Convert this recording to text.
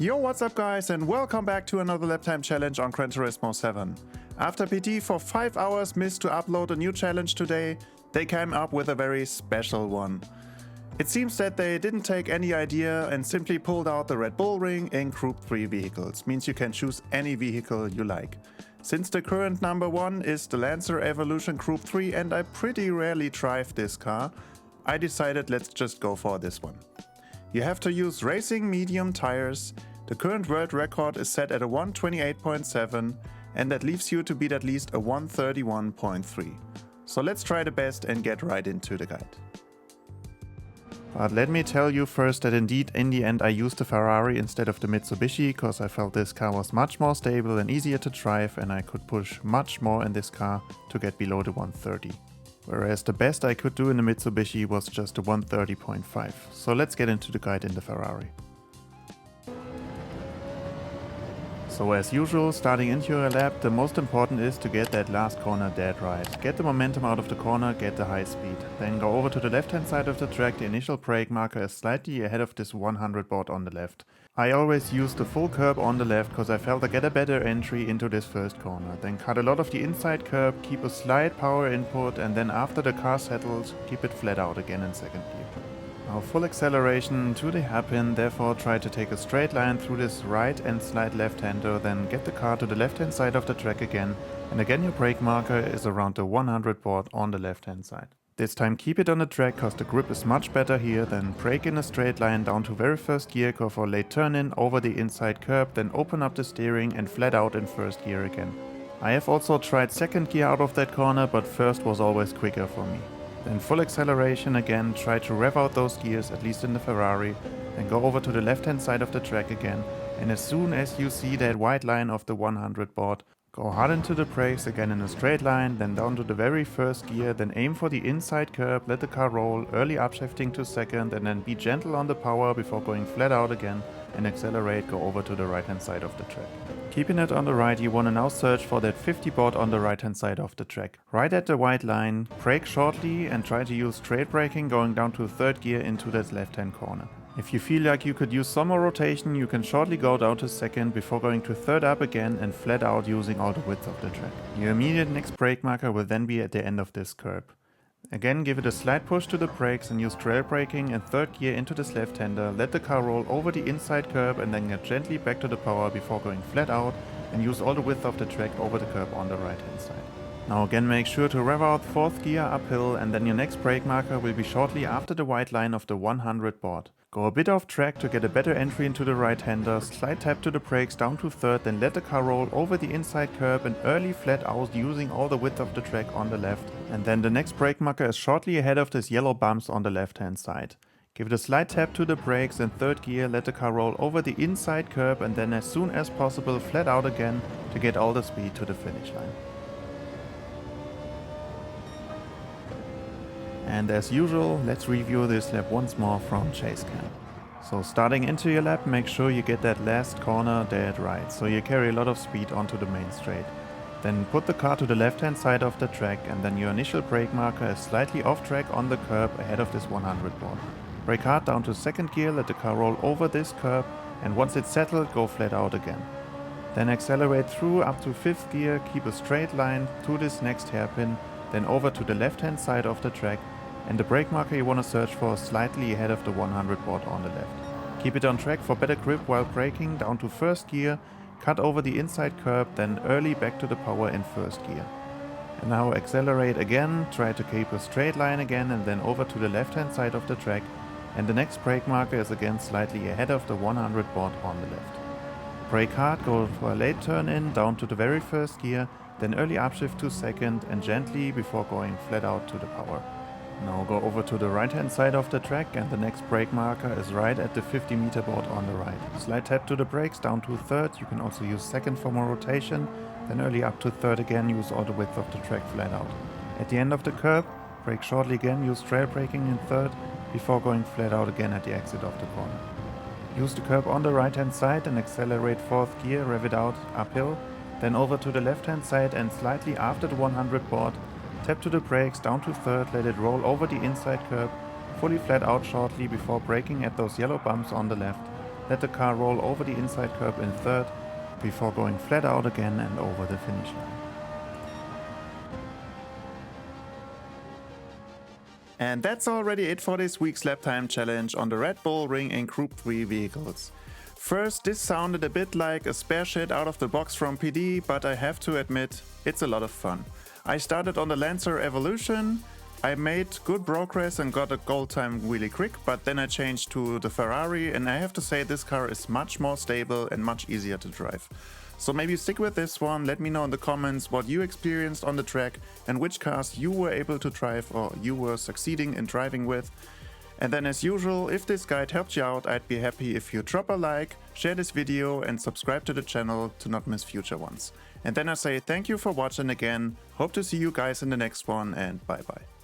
Yo, what's up guys, and welcome back to another Laptime challenge on Gran Turismo 7. After PT for 5 hours missed to upload a new challenge today, they came up with a very special one. It seems that they didn't take any idea and simply pulled out the Red Bull ring in Group 3 vehicles, means you can choose any vehicle you like. Since the current number 1 is the Lancer Evolution Group 3 and I pretty rarely drive this car, I decided let's just go for this one. You have to use racing medium tires. The current world record is set at a 128.7 and that leaves you to beat at least a 131.3. So let's try the best and get right into the guide. But let me tell you first that indeed in the end I used the Ferrari instead of the Mitsubishi because I felt this car was much more stable and easier to drive and I could push much more in this car to get below the 130. Whereas the best I could do in the Mitsubishi was just a 130.5. So let's get into the guide in the Ferrari. So as usual, starting into your lap, the most important is to get that last corner dead right. Get the momentum out of the corner, get the high speed. Then go over to the left hand side of the track. The initial brake marker is slightly ahead of this 100 board on the left. I always use the full curb on the left because I felt I get a better entry into this first corner. Then cut a lot of the inside curb, keep a slight power input and then after the car settles, keep it flat out again in second gear. Now full acceleration to the hairpin, therefore try to take a straight line through this right and slide left-hander, then get the car to the left-hand side of the track again, and again your brake marker is around the 100 board on the left-hand side. This time keep it on the track cause the grip is much better here, then brake in a straight line down to very first gear, go for a late turn in over the inside curb, then open up the steering and flat out in first gear again. I have also tried second gear out of that corner, but first was always quicker for me. Then full acceleration again, try to rev out those gears, at least in the Ferrari, then go over to the left hand side of the track again, and as soon as you see that white line of the 100 board, go hard into the brakes again in a straight line, then down to the very first gear, then aim for the inside curb, let the car roll, early upshifting to second, and then be gentle on the power before going flat out again, and accelerate, go over to the right hand side of the track. Keeping it on the right, you want to now search for that 50 board on the right hand side of the track. Right at the white line, brake shortly and try to use straight braking going down to third gear into that left hand corner. If you feel like you could use some more rotation, you can shortly go down to second before going to third up again and flat out using all the width of the track. Your immediate next brake marker will then be at the end of this curb. Again, give it a slight push to the brakes and use trail braking and third gear into this left-hander, let the car roll over the inside curb and then get gently back to the power before going flat out and use all the width of the track over the curb on the right-hand side. Now again make sure to rev out fourth gear uphill and then your next brake marker will be shortly after the white line of the 100 board. Go a bit off track to get a better entry into the right-hander, slight tap to the brakes down to third, then let the car roll over the inside curb and early flat out using all the width of the track on the left. And then the next brake marker is shortly ahead of this yellow bumps on the left-hand side. Give it a slight tap to the brakes in third gear, let the car roll over the inside curb and then as soon as possible flat out again to get all the speed to the finish line. And as usual, let's review this lap once more from chase cam. So starting into your lap, make sure you get that last corner dead right, so you carry a lot of speed onto the main straight. Then put the car to the left hand side of the track and then your initial brake marker is slightly off track on the curb ahead of this 100 board. Brake hard down to second gear, let the car roll over this curb and once it's settled, go flat out again. Then accelerate through up to fifth gear, keep a straight line to this next hairpin, then over to the left hand side of the track. And the brake marker you want to search for is slightly ahead of the 100 board on the left. Keep it on track for better grip while braking down to first gear, cut over the inside curb, then early back to the power in first gear. And now accelerate again, try to keep a straight line again and then over to the left hand side of the track. And the next brake marker is again slightly ahead of the 100 board on the left. Brake hard, go for a late turn in down to the very first gear, then early upshift to second and gently before going flat out to the power. Now go over to the right hand side of the track and the next brake marker is right at the 50 meter board on the right. Slight tap to the brakes down to third, you can also use second for more rotation, then early up to third again, use all the width of the track flat out. At the end of the curb, brake shortly again, use trail braking in third before going flat out again at the exit of the corner. Use the curb on the right hand side and accelerate fourth gear, rev it out uphill, then over to the left hand side and slightly after the 100 board, tap to the brakes down to third, let it roll over the inside curb, fully flat out shortly before braking at those yellow bumps on the left, let the car roll over the inside curb in third, before going flat out again and over the finish line. And that's already it for this week's lap time challenge on the Red Bull Ring and Group 3 vehicles. First, this sounded a bit like a spare shit out of the box from PD, but I have to admit, it's a lot of fun. I started on the Lancer Evolution, I made good progress and got a gold time really quick, but then I changed to the Ferrari and I have to say this car is much more stable and much easier to drive. So maybe stick with this one, let me know in the comments what you experienced on the track and which cars you were able to drive or you were succeeding in driving with. And then as usual, if this guide helped you out, I'd be happy if you drop a like, share this video and subscribe to the channel to not miss future ones. And then I say thank you for watching again, hope to see you guys in the next one and bye bye.